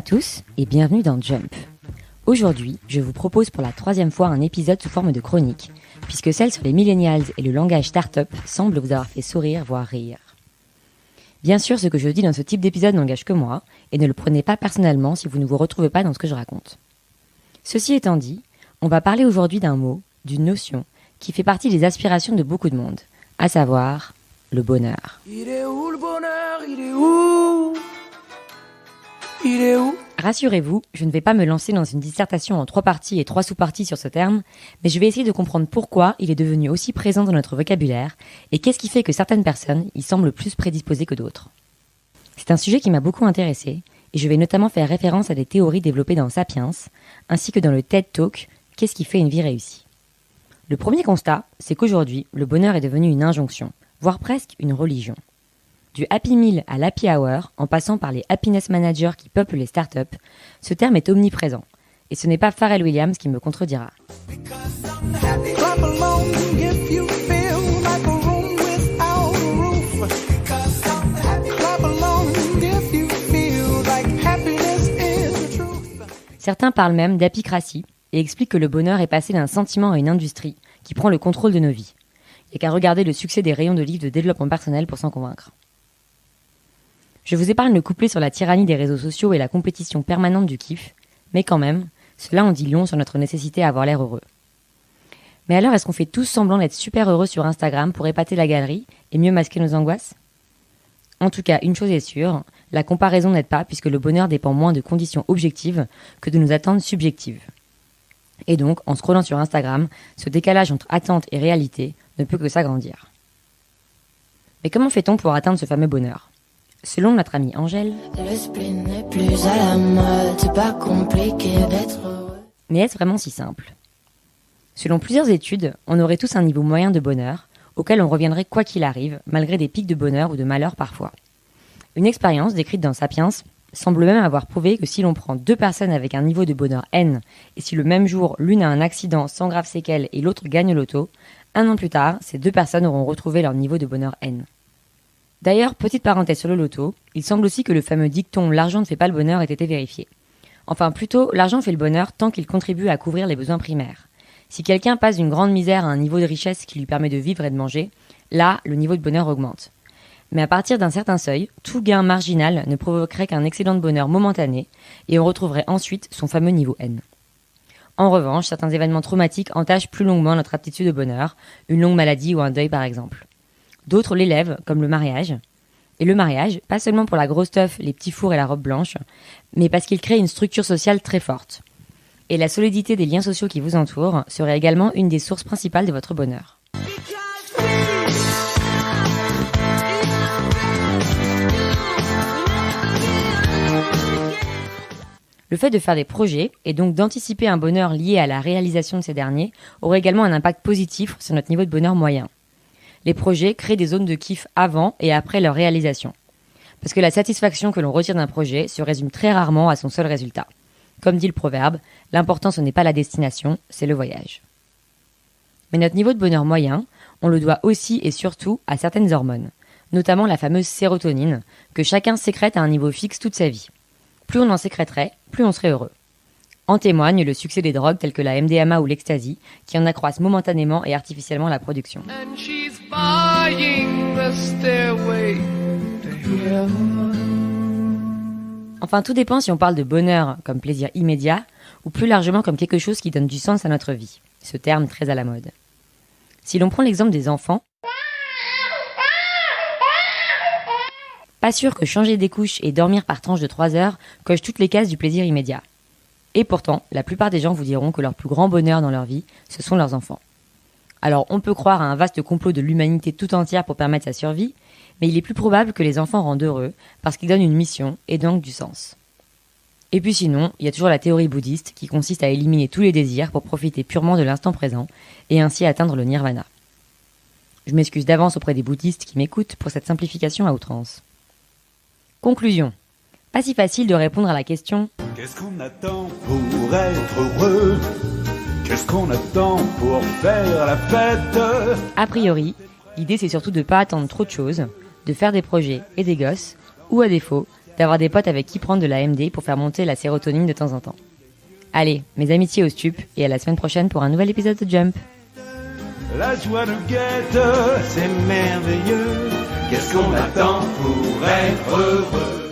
tous et bienvenue dans Jump. Aujourd'hui, je vous propose pour la 3e fois un épisode sous forme de chronique, puisque celle sur les millennials et le langage start-up semble vous avoir fait sourire, voire rire. Bien sûr, ce que je dis dans ce type d'épisode n'engage que moi, et ne le prenez pas personnellement si vous ne vous retrouvez pas dans ce que je raconte. Ceci étant dit, on va parler aujourd'hui d'un mot, d'une notion, qui fait partie des aspirations de beaucoup de monde, à savoir le bonheur. Il est où le bonheur? Il est où? Il est où? Rassurez-vous, je ne vais pas me lancer dans une dissertation en 3 parties et 3 sous-parties sur ce terme, mais je vais essayer de comprendre pourquoi il est devenu aussi présent dans notre vocabulaire et qu'est-ce qui fait que certaines personnes y semblent plus prédisposées que d'autres. C'est un sujet qui m'a beaucoup intéressée et je vais notamment faire référence à des théories développées dans Sapiens, ainsi que dans le TED Talk « Qu'est-ce qui fait une vie réussie ?» Le premier constat, c'est qu'aujourd'hui, le bonheur est devenu une injonction, voire presque une religion. Du Happy Meal à l'Happy Hour, en passant par les Happiness Managers qui peuplent les startups, ce terme est omniprésent. Et ce n'est pas Pharrell Williams qui me contredira. Certains parlent même d'apicratie et expliquent que le bonheur est passé d'un sentiment à une industrie qui prend le contrôle de nos vies. Il n'y a qu'à regarder le succès des rayons de livres de développement personnel pour s'en convaincre. Je vous épargne le couplet sur la tyrannie des réseaux sociaux et la compétition permanente du kiff, mais quand même, cela en dit long sur notre nécessité à avoir l'air heureux. Mais alors, est-ce qu'on fait tous semblant d'être super heureux sur Instagram pour épater la galerie et mieux masquer nos angoisses? En tout cas, une chose est sûre, la comparaison n'aide pas puisque le bonheur dépend moins de conditions objectives que de nos attentes subjectives. Et donc, en scrollant sur Instagram, ce décalage entre attente et réalité ne peut que s'agrandir. Mais comment fait-on pour atteindre ce fameux bonheur? Selon notre amie Angèle, le spleen n'est plus à la mode, c'est pas compliqué d'être heureux. Mais est-ce vraiment si simple? Selon plusieurs études, on aurait tous un niveau moyen de bonheur, auquel on reviendrait quoi qu'il arrive, malgré des pics de bonheur ou de malheur parfois. Une expérience décrite dans Sapiens semble même avoir prouvé que si l'on prend 2 personnes avec un niveau de bonheur N, et si le même jour l'une a un accident sans grave séquelles et l'autre gagne l'auto, 1 an plus tard, ces 2 personnes auront retrouvé leur niveau de bonheur N. D'ailleurs, petite parenthèse sur le loto, il semble aussi que le fameux dicton « l'argent ne fait pas le bonheur » ait été vérifié. Enfin, plutôt, l'argent fait le bonheur tant qu'il contribue à couvrir les besoins primaires. Si quelqu'un passe d'une grande misère à un niveau de richesse qui lui permet de vivre et de manger, là, le niveau de bonheur augmente. Mais à partir d'un certain seuil, tout gain marginal ne provoquerait qu'un excédent de bonheur momentané et on retrouverait ensuite son fameux niveau N. En revanche, certains événements traumatiques entachent plus longuement notre aptitude au bonheur, une longue maladie ou un deuil par exemple. D'autres l'élèvent, comme le mariage. Et le mariage, pas seulement pour la grosse teuf, les petits fours et la robe blanche, mais parce qu'il crée une structure sociale très forte. Et la solidité des liens sociaux qui vous entourent serait également une des sources principales de votre bonheur. Le fait de faire des projets, et donc d'anticiper un bonheur lié à la réalisation de ces derniers, aurait également un impact positif sur notre niveau de bonheur moyen. Les projets créent des zones de kiff avant et après leur réalisation. Parce que la satisfaction que l'on retire d'un projet se résume très rarement à son seul résultat. Comme dit le proverbe, l'important ce n'est pas la destination, c'est le voyage. Mais notre niveau de bonheur moyen, on le doit aussi et surtout à certaines hormones, notamment la fameuse sérotonine, que chacun sécrète à un niveau fixe toute sa vie. Plus on en sécrèterait, plus on serait heureux. En témoigne le succès des drogues telles que la MDMA ou l'ecstasy, qui en accroissent momentanément et artificiellement la production. Enfin, tout dépend si on parle de bonheur comme plaisir immédiat, ou plus largement comme quelque chose qui donne du sens à notre vie, ce terme très à la mode. Si l'on prend l'exemple des enfants, pas sûr que changer des couches et dormir par tranche de 3 heures coche toutes les cases du plaisir immédiat. Et pourtant, la plupart des gens vous diront que leur plus grand bonheur dans leur vie, ce sont leurs enfants. Alors, on peut croire à un vaste complot de l'humanité tout entière pour permettre sa survie, mais il est plus probable que les enfants rendent heureux parce qu'ils donnent une mission et donc du sens. Et puis sinon, il y a toujours la théorie bouddhiste qui consiste à éliminer tous les désirs pour profiter purement de l'instant présent et ainsi atteindre le nirvana. Je m'excuse d'avance auprès des bouddhistes qui m'écoutent pour cette simplification à outrance. Conclusion. Pas si facile de répondre à la question « Qu'est-ce qu'on attend pour être heureux? Qu'est-ce qu'on attend pour faire la fête ?» A priori, l'idée c'est surtout de ne pas attendre trop de choses, de faire des projets et des gosses, ou à défaut, d'avoir des potes avec qui prendre de la MD pour faire monter la sérotonine de temps en temps. Allez, mes amitiés au stup, et à la semaine prochaine pour un nouvel épisode de Jump. La joie nous guette, c'est merveilleux. Qu'est-ce qu'on attend pour être heureux?